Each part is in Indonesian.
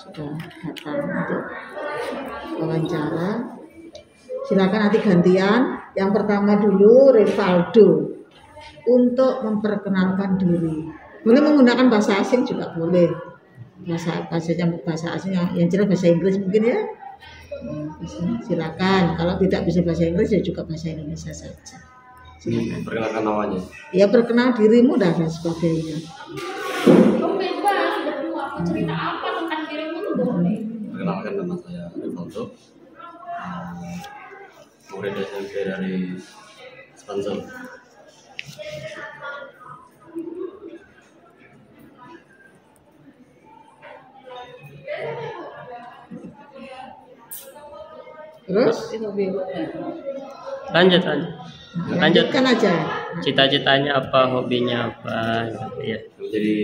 sudah datang untuk wawancara. Silakan nanti gantian. Yang pertama dulu Rivaldo untuk memperkenalkan diri. Boleh menggunakan bahasa asing juga boleh. Bahasa asing yang jelas bahasa Inggris mungkin ya. Silakan. Kalau tidak bisa bahasa Inggris ya juga bahasa Indonesia saja. Perkenalkan namanya. Ya perkenal dirimu dan sebagainya. Kamu bebas berdua. Mau cerita apa tentang dirimu tuh boleh. Perkenalkan nama saya Rivaldo. Murid SMP dari Spansel. Terus Lanjut. lanjutkan aja. Cita-citanya apa, hobinya apa, gitu ya. Menjadi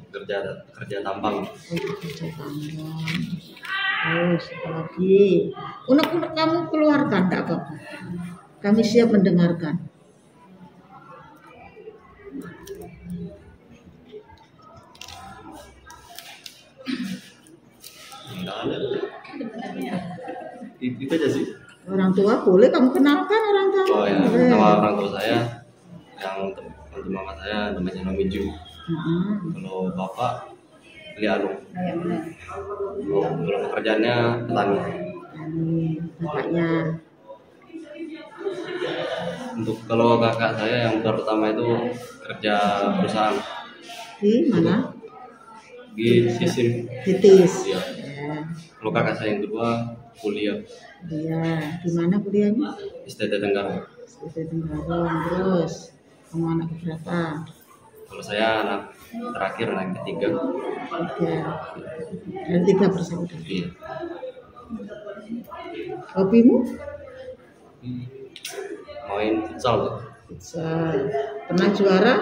kerja tambang. Kerja tambang. Terus lagi unek-unek kamu keluarkan tak apa-apa. Kami siap mendengarkan. Enggak ada. Itu aja sih. Orang tua boleh kamu kenalkan orang tua. Oh ya, Boleh. nama orang tua saya yang untuk mama saya namanya Nomiju. Kalau bapak Liano. Kalau pekerjaannya petani. Bapaknya Untuk kalau kakak saya yang pertama itu kerja perusahaan di mana? di Sisim. Titis. Iya. Ya. Kalau kakak saya yang kedua kuliah Iya. Di mana kuliahnya? STT Tenggara. Di Tenggarong. Terus kamu anak berapa? Kalau saya anak terakhir, anak ketiga. Tiga. Dan tiga bersaudara. Iya. Hobimu? Main futsal tuh. Futsal. Pernah juara?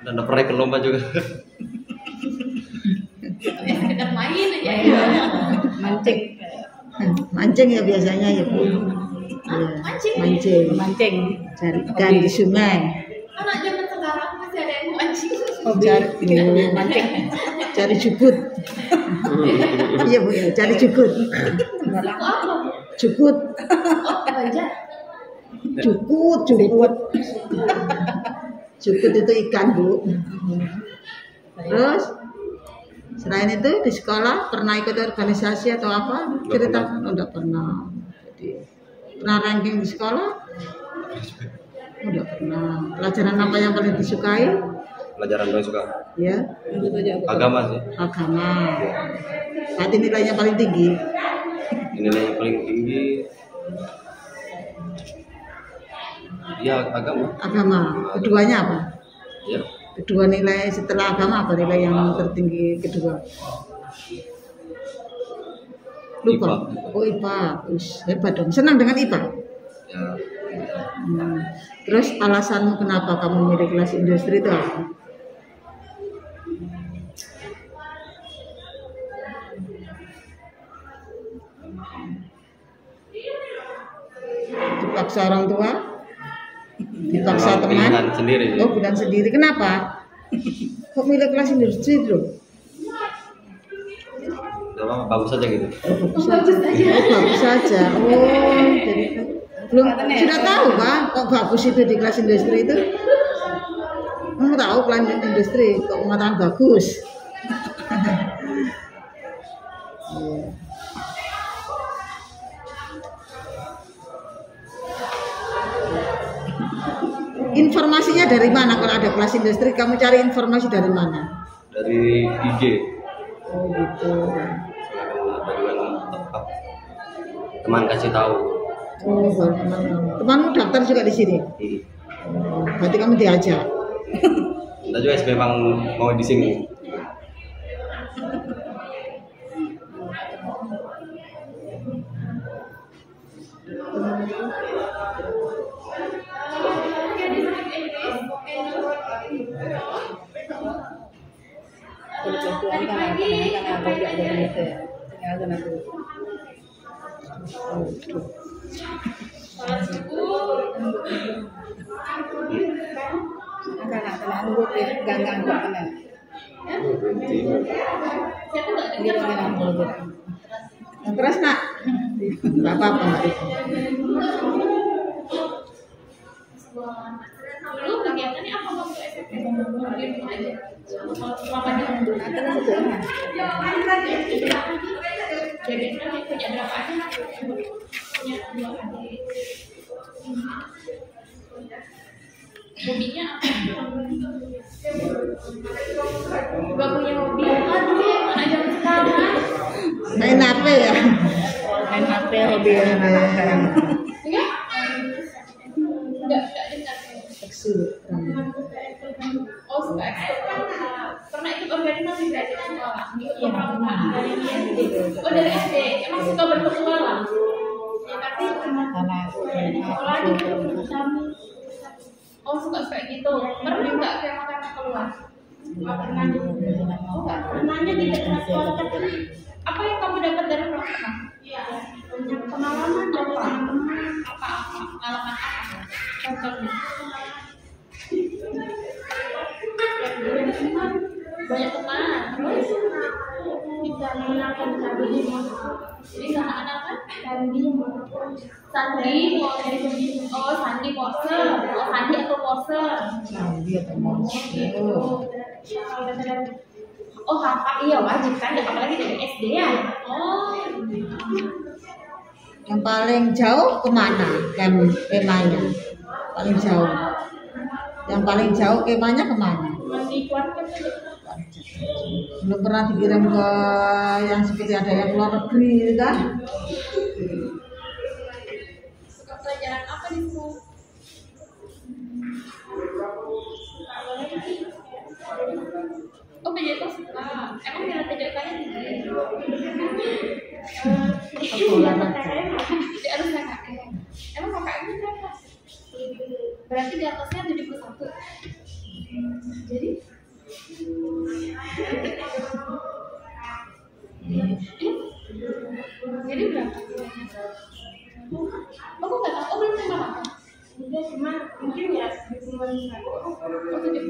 Dan udah pernah ikut lomba juga. Ya sekedar main aja ya. Mancing. Mancing ya biasanya ya Bu. Iya, mancing. Cari ikan di sungai. Anak zaman sekarang masih ada yang mancing. Mancing. Cari jukut. Iya Bu ya, cari jukut. Suku apa? Jukut. Oh, banjar. Jukut. Jukut itu ikan Bu. Terus selain itu di sekolah pernah ikut organisasi atau apa? Ceritakan. Oh, enggak pernah. Jadi pernah ranking di sekolah? Oh, enggak pernah. Pelajaran apa yang paling disukai? Pelajaran paling suka Ya, agama sih. agama. Berarti nilainya paling tinggi. Nilai yang paling tinggi ya agama. Agama. Keduanya apa? Ya. Kedua nilai setelah agama apa nilai yang tertinggi kedua? Lupa. IPA. Oh IPA. Hebat dong. Senang dengan IPA. Ya. Terus alasanmu kenapa kamu milih kelas industri itu apa? Dipaksa orang tua? Dipaksa Memang pilihan teman? sendiri sih. Oh bukan sendiri. Kenapa? Kok milih kelas industri itu? Gak apa-apa, bagus aja gitu. Bagus saja. Oh bagus saja. Oh jadi belum sudah tahu kan? Kok bagus itu di kelas industri itu? Kamu tahu kelas industri kok mengatakan bagus? Informasinya dari mana kalau ada kelas industri? Kamu cari informasi dari mana? Dari IG. Oh gitu. Teman kasih tahu. Oh baru temanmu daftar juga di sini. Oh, berarti kamu diajak. Kita juga memang mau di sini. Siapa nggak Yang keras nak, nggak apa-apa. Dulu kegiatannya apa waktu SMP? Di rumah aja. Selama di rumah. Jadi kan punya berapa aja? Punya 2 adik. Hobinya apa? Gak punya hobi apa dulu? Anak zaman sekarang. Main HP ya? Main HP hobi Enggak? Enggak dengar. Eksil. Oh, suka ekspor. Pernah ikut organisasi berarti di sekolah? Ikut kepramukaan dari SD. Oh, dari SD. Emang suka berpetualang? Ya, tapi di sekolah juga kami. Oh, suka gitu. Pernah nggak karena keluar? Nggak pernah. Oh, nggak pernahnya di dekat sekolah. Apa yang kamu dapat dari pulang sekolah? Iya, banyak pengalaman dari teman-teman. Apa pengalaman apa? Contohnya? Banyak teman. Terus bisa mengenalkan Sandi. Jadi seakan-akan Sandi. Oh, Sandi Morse. Oh, Sandi atau Morse. Sandi atau Morse. Oh, hafal iya wajib kan, apalagi dari SD ya. Oh. Yang paling jauh kemana kemahnya? Paling jauh. Yang paling jauh kemahnya kemana? Masih kuat kan? Belum pernah dikirim ke yang seperti ada yang luar negeri kan? Suka pelajaran apa di sekolah? Oh, PJK suka. Emang nilai PJK-nya tinggi? Harus KKM. Emang KKM-nya berapa? Berarti di atasnya 71. Jadi jadi berapa? Aku nggak tahu. Oh, belum terima apa? Udah, cuma mungkin ya 71. Oh, 71.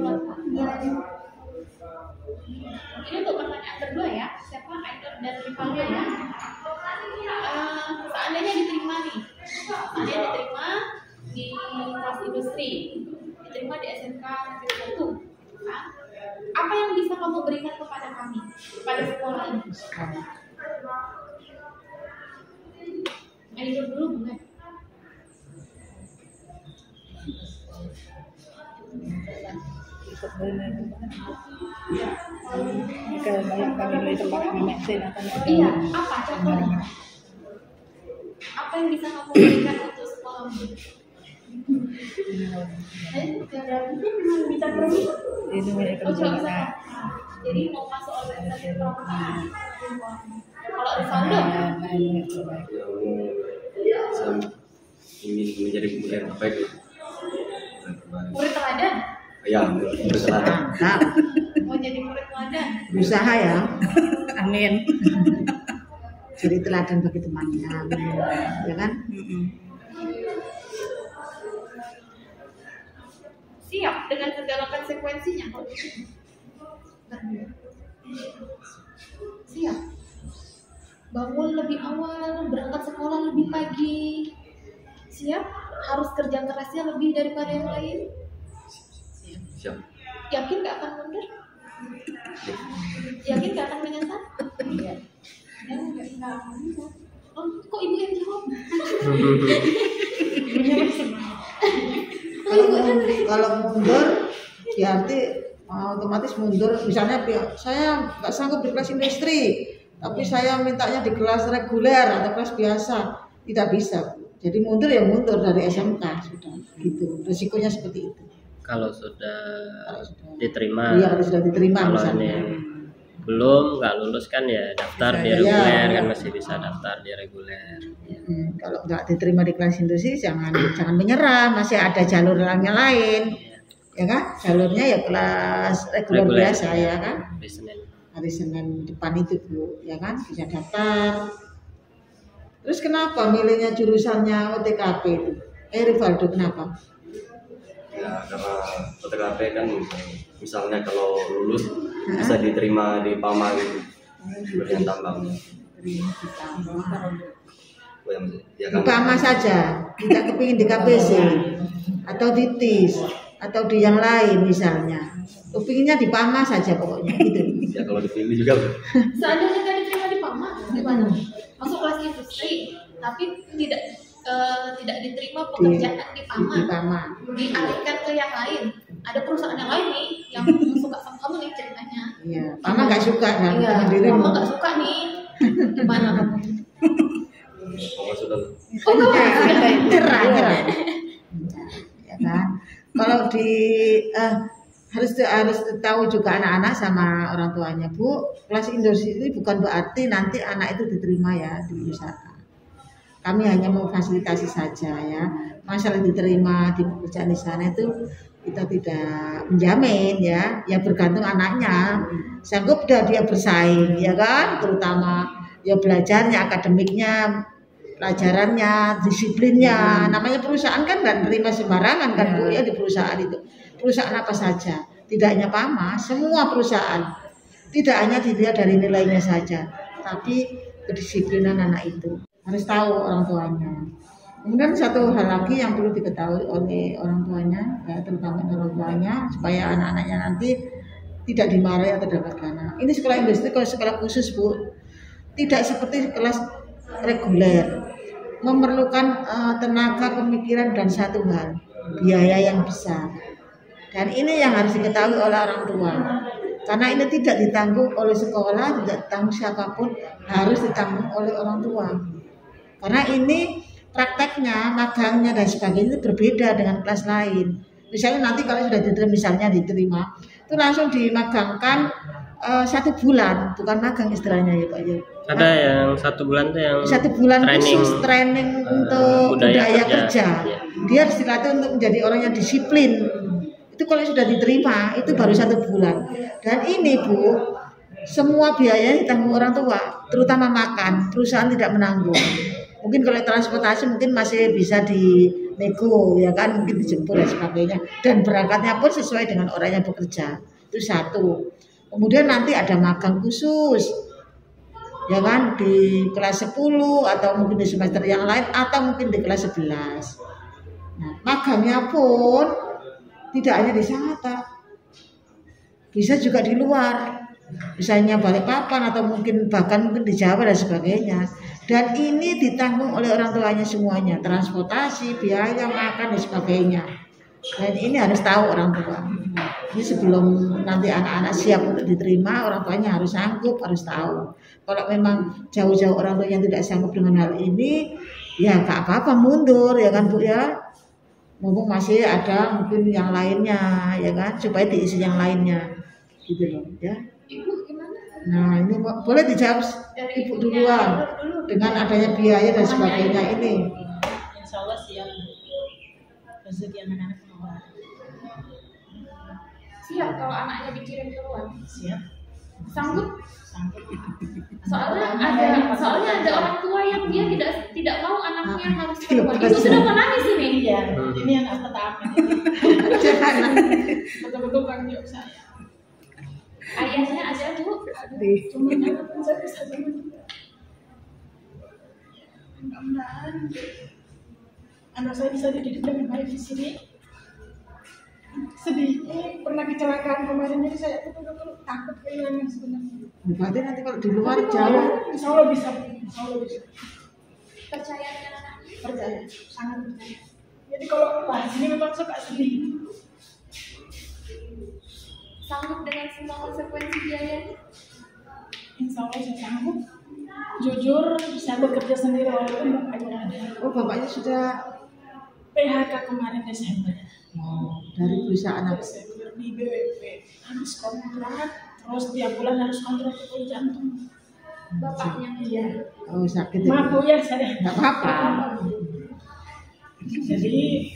Ini untuk pertanyaan kedua ya. Siapa idol dan rivalnya ya? Seandainya diterima nih, seandainya diterima di kelas industri, diterima di SMK Negeri 1, apa yang bisa kamu berikan kepada kami, kepada sekolah ini? Ayo dulu bukan? Ikut kalau banyak kami tempat mesin atau iya, apa contohnya? Apa yang bisa kamu berikan untuk sekolahmu? Bisa pergi? itu milik Oh, kerja. bisa. Jadi mau masuk organisasi perempuan. Kalau Rivaldo? Saya ingin menjadi murid yang terbaik. Murid teladan? Ya, murid teladan. Mantap. Mau jadi murid teladan? Berusaha ya. Amin. Jadi teladan bagi temannya. Ya kan? Siap dengan segala konsekuensinya. Siap. Bangun lebih awal, berangkat sekolah lebih pagi. Siap. Harus kerja kerasnya lebih daripada yang lain. Siap. Yakin gak akan mundur? Yakin gak akan menyesal? Iya. Oh, kok ibu yang jawab? Kalau mundur, ya arti otomatis mundur. Misalnya saya nggak sanggup di kelas industri, tapi saya mintanya di kelas reguler atau kelas biasa, tidak bisa. Jadi mundur ya mundur dari SMK sudah, gitu. Risikonya seperti itu. Kalau sudah diterima, Iya, kalau sudah diterima kalau misalnya. ini belum nggak lulus kan ya daftar di Iya, reguler iya. kan masih bisa daftar di reguler. Kalau nggak diterima di kelas industri jangan menyerah, masih ada jalur yang lain, ya kan? Jalurnya ya kelas reguler biasa ya kan? Di Senin. Hari Senin depan itu Bu, ya kan? Bisa daftar. Terus kenapa milihnya jurusannya OTKP itu? Rivaldo kenapa? Ya, karena OTKP kan misalnya kalau lulus bisa diterima di PAMA gitu. Dengan tambang. Diterima di tambang. Oh, ya kan? Upama saja, tidak kepingin di KPC atau di TIS atau di yang lain misalnya. Kepinginnya di PAMA saja pokoknya gitu. Ya kalau dipilih juga. Seandainya nggak diterima di PAMA, gimana? Masuk kelas industri, tapi tidak diterima pekerjaan di PAMA, dialihkan ke yang lain. Ada perusahaan yang lain nih yang suka sama kamu nih ceritanya. Iya, PAMA nggak suka kan? Iya, PAMA nggak suka nih. Gimana kamu? Oh, sudah. Oh, nggak Nyerah. Ya kan? Kalau harus tahu juga anak-anak sama orang tuanya, Bu, kelas industri ini bukan berarti nanti anak itu diterima ya di perusahaan. Kami hanya memfasilitasi saja ya. Masalah diterima di pekerjaan di sana itu kita tidak menjamin ya. Ya bergantung anaknya. Sanggup dah dia bersaing ya kan, terutama ya belajarnya, akademiknya, pelajarannya, disiplinnya. Namanya perusahaan kan nggak terima sembarangan kan Bu ya di perusahaan itu. Perusahaan apa saja, tidak hanya PAMA, semua perusahaan. Tidak hanya dilihat dari nilainya saja, tapi kedisiplinan anak itu harus tahu orang tuanya. Kemudian satu hal lagi yang perlu diketahui oleh orang tuanya, ya, terutama orang tuanya, supaya anak-anaknya nanti tidak dimarahi atau dapat dana. Ini sekolah industri, kalau sekolah khusus Bu, tidak seperti kelas reguler, memerlukan tenaga pemikiran dan satu hal, biaya yang besar. Dan ini yang harus diketahui oleh orang tua. Karena ini tidak ditanggung oleh sekolah, tidak ditanggung siapapun, harus ditanggung oleh orang tua. Karena ini prakteknya, magangnya dan sebagainya itu berbeda dengan kelas lain. Misalnya nanti kalau sudah diterima, itu langsung dimagangkan 1 bulan, bukan magang istilahnya ya Pak. Ada yang 1 bulan tuh yang 1 bulan training, khusus training untuk budaya kerja. Ya. Dia harus dilatih untuk menjadi orang yang disiplin. Itu kalau sudah diterima itu baru 1 bulan. Dan ini Bu, semua biaya ditanggung orang tua, terutama makan, perusahaan tidak menanggung. Mungkin kalau transportasi mungkin masih bisa dinego ya kan, mungkin dijemput dan sebagainya. Dan berangkatnya pun sesuai dengan orang yang bekerja. Itu 1. Kemudian nanti ada magang khusus. Ya kan, di kelas 10 atau mungkin di semester yang lain atau mungkin di kelas 11. Nah, magangnya pun tidak hanya di Sangatta, bisa juga di luar, misalnya Balikpapan atau bahkan mungkin di Jawa dan sebagainya. Dan ini ditanggung oleh orang tuanya semuanya, transportasi, biaya makan dan sebagainya. Dan ini harus tahu orang tua. Ini sebelum nanti anak-anak siap untuk diterima, orang tuanya harus sanggup, harus tahu. Kalau memang jauh-jauh orang tua yang tidak sanggup dengan hal ini, ya gak apa-apa, mundur ya kan Bu ya. Mumpung masih ada mungkin yang lainnya ya kan, supaya diisi yang lainnya gitu loh ya. Ibu gimana? Nah ini boleh dijawab Ibu duluan dengan adanya biaya dan sebagainya ini. Insya Allah siap. Rezeki anak-anak keluar. Siap kalau anaknya dikirim keluar. Siap. Sanggup? Sanggup. Soalnya ada orang tua yang dia tidak mau anaknya harus keluar. Ibu sudah menangis ini. Iya. Ini yang harus pertama. Betul-betul tanggung jawab saya. Ayahnya ada Bu. Cuma saya bisa mudah-mudahan anak saya bisa dididik dengan baik di sini. Sedih, pernah kecelakaan kemarin, jadi saya betul-betul takut kehilangan sebenarnya. Berarti nanti kalau di luar jauh, Insya Allah bisa. Insya Allah bisa. Percaya dengan anaknya? Percaya, sangat percaya. Jadi kalau bahas ini memang suka sedih. Sanggup dengan semua konsekuensi biayanya? Insya Allah saya sanggup. Jujur, saya bekerja sendiri walaupun bapaknya ada. oh bapaknya sudah PHK kemarin Desember. dari perusahaan apa? Desember di BWP harus kontrak, terus tiap bulan harus kontrak ke jantung. Bapaknya Iya. Oh sakit Maaf Bu ya saya. nggak apa-apa. Jadi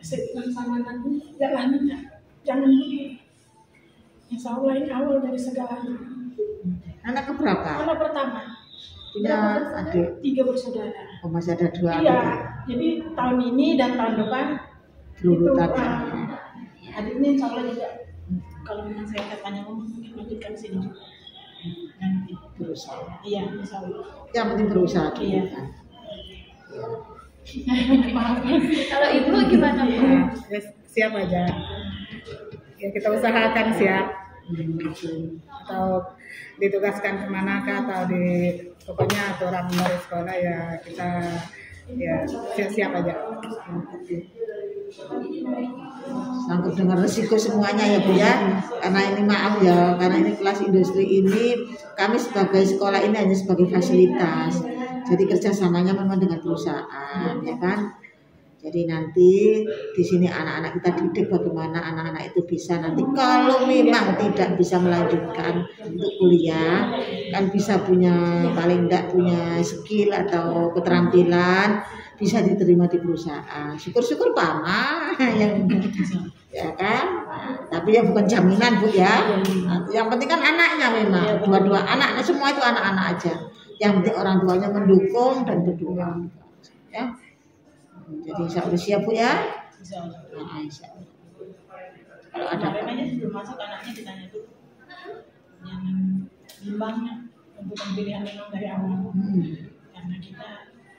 saya bilang sama nanti jangan begini. Insya Allah ini awal dari segalanya. Anak keberapa? Anak pertama, Punya adik? 3 bersaudara. Oh masih ada 2 Iya, adik. jadi tahun ini dan tahun depan Berurutan. adiknya insya Allah juga. Kalau memang saya katanya mungkin lanjutkan sini juga. Nanti. berusaha. Iya, insya Allah. Yang penting berusaha dulu Iya. kan. Maaf. Kalau ibu gimana Bu? Ya, siap aja. Ya kita usahakan siap. Atau ditugaskan kemana kah atau pokoknya aturan dari sekolah ya kita ya siap-siap aja. Sanggup dengan resiko semuanya ya Bu ya. Karena ini maaf ya, karena ini kelas industri ini kami sebagai sekolah ini hanya sebagai fasilitas. Jadi kerjasamanya memang dengan perusahaan, ya kan. Jadi nanti di sini anak-anak kita didik bagaimana anak-anak itu bisa nanti kalau memang tidak bisa melanjutkan untuk kuliah, kan bisa punya paling tidak punya skill atau keterampilan bisa diterima di perusahaan. Syukur-syukur Pama yang ya kan. Nah, tapi ya bukan jaminan Bu ya. Nah, yang penting kan anaknya memang dua-dua anaknya semua itu anak-anak aja. Yang penting orang tuanya mendukung dan berdoa. Ya. Jadi insya Allah siap Bu ya. Insya Allah. Nah, insya Allah. Kalau ada Kemarin aja sebelum masuk anaknya ditanya dulu jangan bimbangnya untuk pilihan memang dari awal. Karena kita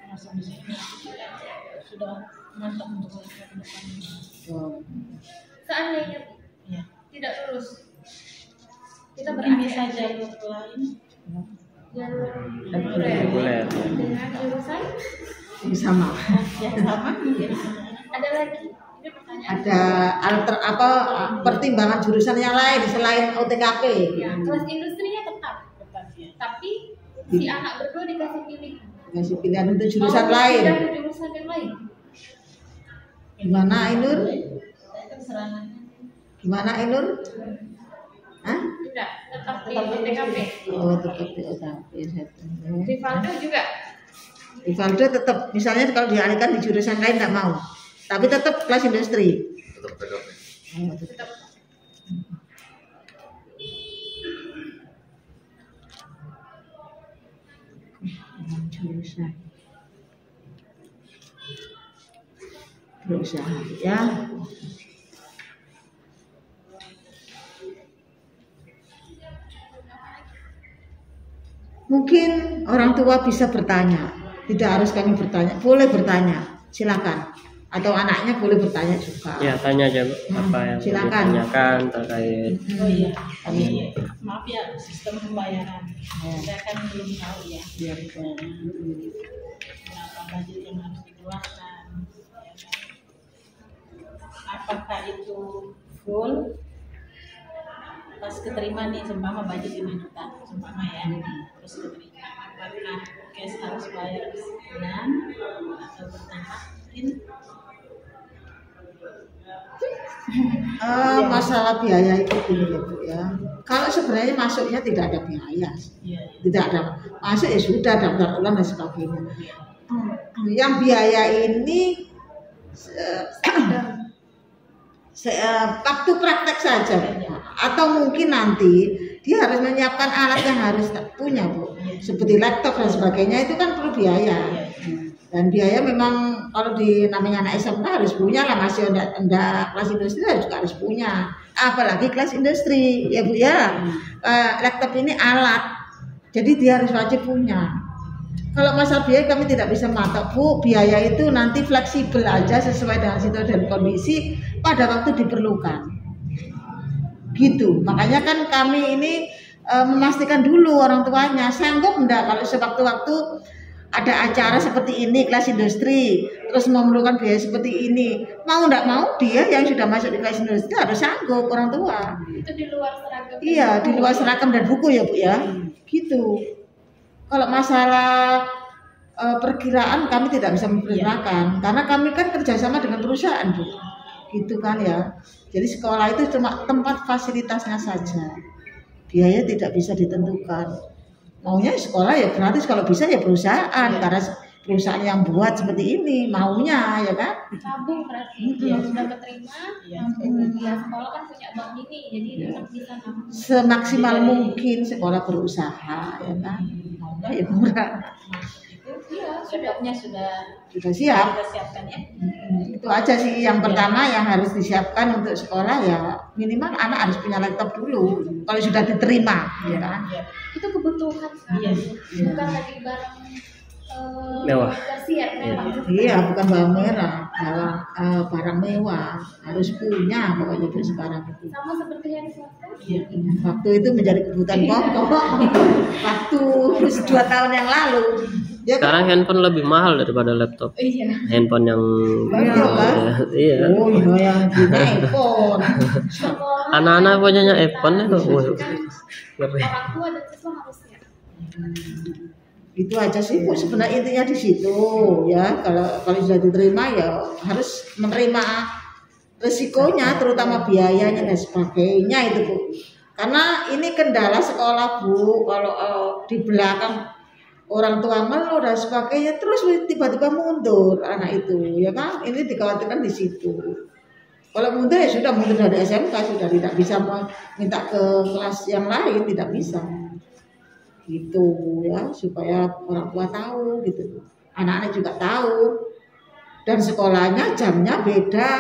masuk di sini kita sudah mantap untuk melihat ke depan. Seandainya Ya. tidak lulus, kita Mungkin berakhir bisa jalur lain. jalur Reguler. dengan jurusan. sama. Ya sama mungkin. Ada lagi. Ini pertanyaan. Ada alter apa pertimbangan jurusan yang lain selain OTKP. Ya, kelas industrinya tetap, Tetap ya. tapi si anak berdua dikasih pilih. Kasih pilihan untuk jurusan Mau lain. pindah ke jurusan yang lain. Gimana Ainur? Serangannya. Gimana Ainur? Hah? Tidak, tetap di TKP. Oh tetap di OTKP. Rivaldo juga. Rivaldo tetap, misalnya kalau dialihkan di jurusan lain nggak mau, tapi tetap kelas industri. Tetap TKP. Oh, tetap. Jurusan. Berusaha ya. Mungkin orang tua bisa bertanya, tidak harus kami bertanya, boleh bertanya, silakan. Atau anaknya boleh bertanya juga. Ya, tanya aja Bu, apa yang Silakan. ditanyakan terkait. Oh iya. Kami maaf ya sistem pembayaran. Saya kan belum tahu ya. Iya, betul. Berapa budget yang harus dikeluarkan. Apakah itu full? Pas keterima nih seumpama budget 5 juta, seumpama ya. Terus keterima. Apakah cash harus bayar sekian atau bertahap mungkin? Masalah biaya itu gini ya Bu ya. Kalau sebenarnya masuknya tidak ada biaya, Iya. tidak ada masuk ya sudah daftar ulang dan sebagainya. Yang biaya ini waktu praktek saja, atau mungkin nanti dia harus menyiapkan alat yang harus punya Bu, seperti laptop dan sebagainya itu kan perlu biaya. Dan biaya memang kalau di namanya anak SMK harus punya lah, masih enggak kelas industri juga harus punya, apalagi kelas industri ya Bu ya. Laptop ini alat, jadi dia harus wajib punya. Kalau masalah biaya kami tidak bisa matok Bu, biaya itu nanti fleksibel aja sesuai dengan situasi dan kondisi pada waktu diperlukan. Gitu, makanya kan kami ini memastikan dulu orang tuanya sanggup enggak kalau sewaktu-waktu ada acara seperti ini kelas industri, terus memerlukan biaya seperti ini, mau enggak mau dia yang sudah masuk di kelas industri harus sanggup orang tua. Itu di luar seragam. Iya, di luar seragam dan buku ya Bu ya, gitu. Kalau masalah perkiraan kami tidak bisa memperkirakan, karena kami kan kerjasama dengan perusahaan Bu, gitu kan ya. Jadi sekolah itu cuma tempat fasilitasnya saja, biaya tidak bisa ditentukan. Maunya sekolah ya gratis, kalau bisa ya perusahaan, karena perusahaan yang buat seperti ini maunya ya kan. Tabung berarti yang sudah keterima, yang sekolah kan punya bank ini, jadi tetap bisa nabung. Semaksimal mungkin sekolah berusaha ya kan, maunya ya murah. Laptopnya sudah siap. kita siapkan ya. Itu aja sih yang pertama yang harus disiapkan untuk sekolah, ya minimal anak harus punya laptop dulu kalau sudah diterima ya kan. Itu kebutuhan bukan lagi barang Mewah. tersier mewah. Iya, bukan barang merah, barang mewah harus punya pokoknya itu sekarang itu. Sama seperti yang Waktu itu menjadi kebutuhan pokok. Waktu 2 tahun yang lalu. Ya kan? Sekarang handphone lebih mahal daripada laptop. Iya. Handphone yang Iya kan? iya. Oh iya yang punya iPhone. Anak-anak punyanya iPhone itu. Ngeri. Orang tua dan siswa harus siap. Itu aja sih Bu, sebenarnya intinya di situ ya. Kalau sudah diterima ya harus menerima resikonya, terutama biayanya dan sebagainya itu Bu. Karena ini kendala sekolah Bu, kalau di belakang orang tua ngeluh dan sebagainya terus tiba-tiba mundur anak itu ya kan, ini dikhawatirkan di situ. Kalau mundur ya sudah mundur dari SMK, sudah tidak bisa minta ke kelas yang lain, tidak bisa gitu ya, supaya orang tua tahu gitu, anak-anak juga tahu, dan sekolahnya jamnya beda.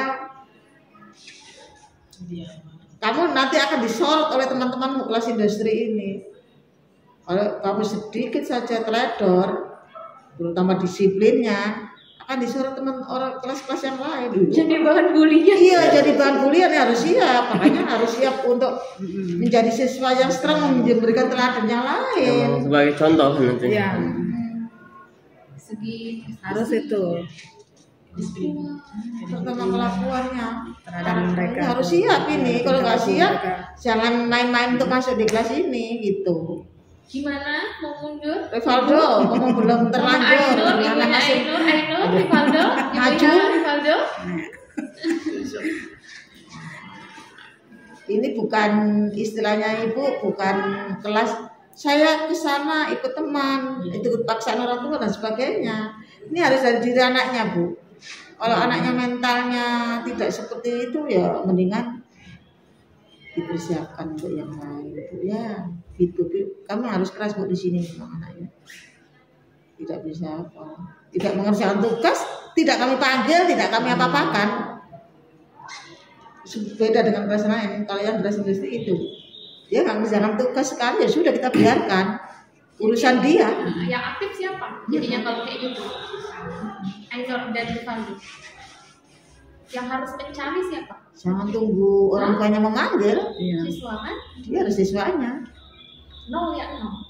Kamu nanti akan disorot oleh teman-temanmu kelas industri ini. Kalau kamu sedikit saja teledor, terutama disiplinnya, akan disorot teman orang kelas-kelas yang lain. Jadi bahan bulian. Iya, jadi bahan bulian ya, harus siap. Makanya harus siap untuk menjadi siswa yang strong, memberikan teladan yang lain. Sebagai contoh nanti. Iya. Segi Harus itu Terutama kelakuannya terhadap mereka. Ini harus siap ini. Kalau nggak siap, jangan main-main untuk masuk di kelas ini gitu. gimana mau mundur? Rivaldo, kamu belum terlanjur. Ainur, Gimana ibunya masih Ainur, Rivaldo, Maju. ibunya Rivaldo. ini bukan istilahnya ibu, bukan kelas saya ke sana ikut teman, ikut paksaan orang tua dan sebagainya. Ini harus dari diri anaknya Bu. Kalau anaknya mentalnya tidak seperti itu ya mendingan dipersiapkan untuk yang lain Bu ya. Gitu Bu. Kami harus keras Bu di sini sama anaknya. Tidak bisa apa. Tidak mengerjakan tugas, tidak kami panggil, tidak kami apa-apakan. Beda dengan kelas lain. Kalau yang kelas industri itu dia nggak mengerjakan tugas sekali ya sudah kita biarkan urusan dia. Yang aktif siapa? Jadinya kalau kayak gitu. Ainur dan Rivaldo. Yang harus mencari siapa? Jangan tunggu orang tuanya memanggil. Siswa kan? Dia harus siswanya. Nol ya nol.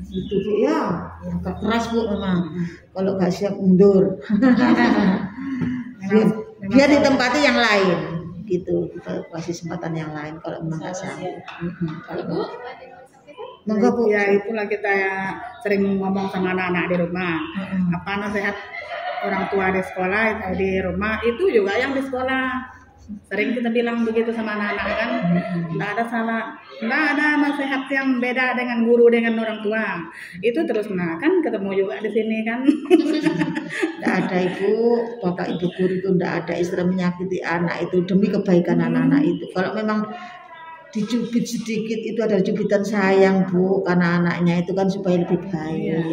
Itu Bu ya. Agak keras Bu memang. Kalau nggak siap mundur. Dia ditempati yang lain. Gitu. Kita kasih kesempatan yang lain kalau memang nggak siap. Kalau Ibu, enggak Bu. Ya itulah kita sering ngomong sama anak-anak di rumah. Apa nasihat orang tua di sekolah, di rumah itu juga yang di sekolah. Sering kita bilang begitu sama anak-anak kan. Nggak ada salah, nggak ada nasihat yang beda dengan guru dengan orang tua. Itu terus kan ketemu juga di sini kan. Tidak ada Ibu, Bapak Ibu guru itu tidak ada istilah menyakiti anak itu demi kebaikan anak-anak itu. Kalau memang dicubit sedikit itu ada cubitan sayang Bu, karena anaknya itu kan supaya lebih baik.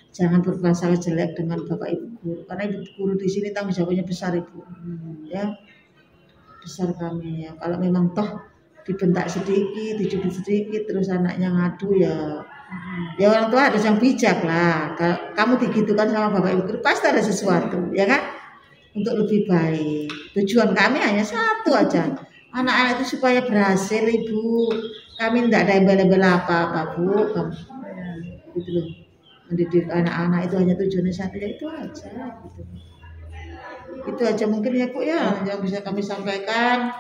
Jangan berprasangka jelek dengan Bapak Ibu guru, karena Ibu guru di sini tanggung jawabnya besar Ibu. Ya, besar kami ya. Kalau memang toh dibentak sedikit, dicubit sedikit, terus anaknya ngadu ya. Ya orang tua harus yang bijak lah. Kamu digitukan sama Bapak Ibu guru pasti ada sesuatu, ya kan? Untuk lebih baik. Tujuan kami hanya satu aja. Anak-anak itu supaya berhasil Ibu. Kami tidak ada embel-embel apa-apa Bu. Gitu loh. Mendidik anak-anak itu hanya tujuannya satu, ya itu aja gitu. Itu aja mungkin ya Bu ya yang bisa kami sampaikan.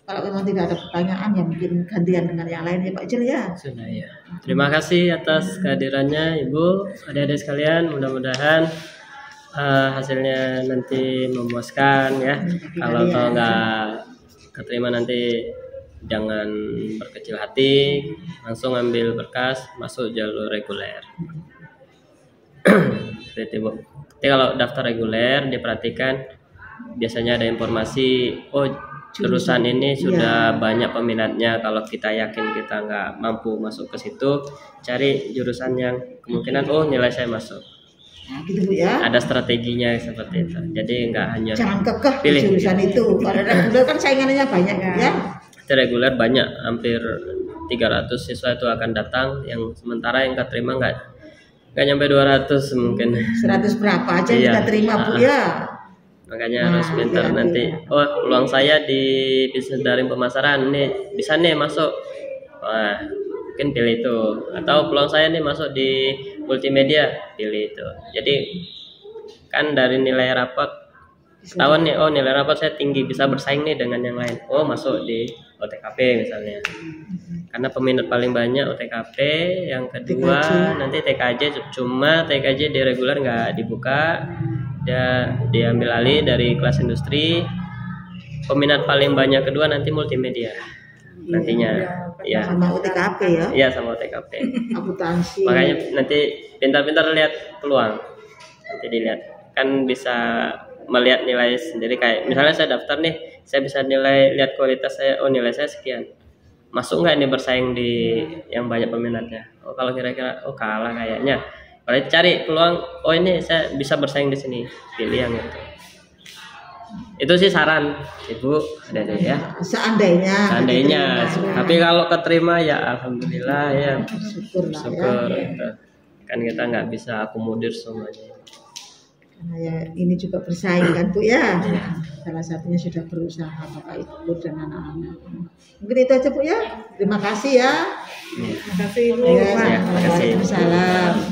Kalau memang tidak ada pertanyaan ya mungkin gantian dengan yang lain ya Pak Ijil ya. Sudah ya. Terima kasih atas kehadirannya Ibu, adik-adik sekalian. Mudah-mudahan hasilnya nanti memuaskan ya. Kalau nggak keterima nanti jangan berkecil hati, langsung ambil berkas masuk jalur reguler. Seperti itu Bu. Tapi kalau daftar reguler diperhatikan biasanya ada informasi, oh jurusan ini sudah banyak peminatnya. Kalau kita yakin kita nggak mampu masuk ke situ, cari jurusan yang kemungkinan oh nilai saya masuk. Nah, gitu Bu ya. Ada strateginya seperti itu. Jadi nggak hanya Jangan kekeh di pilih. jurusan itu. Kalau reguler kan saingannya banyak ya. Itu reguler banyak, hampir 300 siswa itu akan datang, yang sementara yang keterima nggak nyampe 200 mungkin. 100 berapa aja Iya. kita terima Bu ya. Makanya Nah, harus pintar iya, nanti. iya. Oh, peluang saya di bisnis daring pemasaran nih, bisa nih masuk. Wah, mungkin pilih itu. Atau peluang saya nih masuk di multimedia, pilih itu. Jadi kan dari nilai rapot ketahuan nih, oh nilai rapot saya tinggi, bisa bersaing nih dengan yang lain. Oh, masuk di OTKP misalnya. Karena peminat paling banyak OTKP, yang kedua TKJ. nanti TKJ, cuma TKJ di reguler nggak dibuka. Dia diambil alih dari kelas industri. Peminat paling banyak kedua nanti multimedia nantinya, ya. Sama UTKP ya. Iya sama OTKP. Akuntansi. Makanya nanti pintar-pintar lihat peluang, nanti dilihat kan bisa melihat nilai sendiri. Kayak misalnya saya daftar nih, saya bisa nilai, lihat kualitas saya, oh nilai saya sekian, masuk nggak ini bersaing di yang banyak peminatnya. Oh kalau kira-kira oh kalah kayaknya, berarti cari peluang, oh ini saya bisa bersaing di sini, pilih yang itu. Itu sih saran Ibu, ada deh ya. Seandainya. Tapi kalau keterima ya alhamdulillah ya, Syukur lah syukur. ya. Gitu. Kan kita nggak bisa akomodir semuanya. Karena ya ini juga bersaing kan Bu ya. Iya. Salah satunya sudah berusaha Bapak Ibu dan anak-anak. Mungkin itu aja Bu ya. Terima kasih ya. Terima kasih Ibu. Ya, terima kasih. Waalaikumsalam.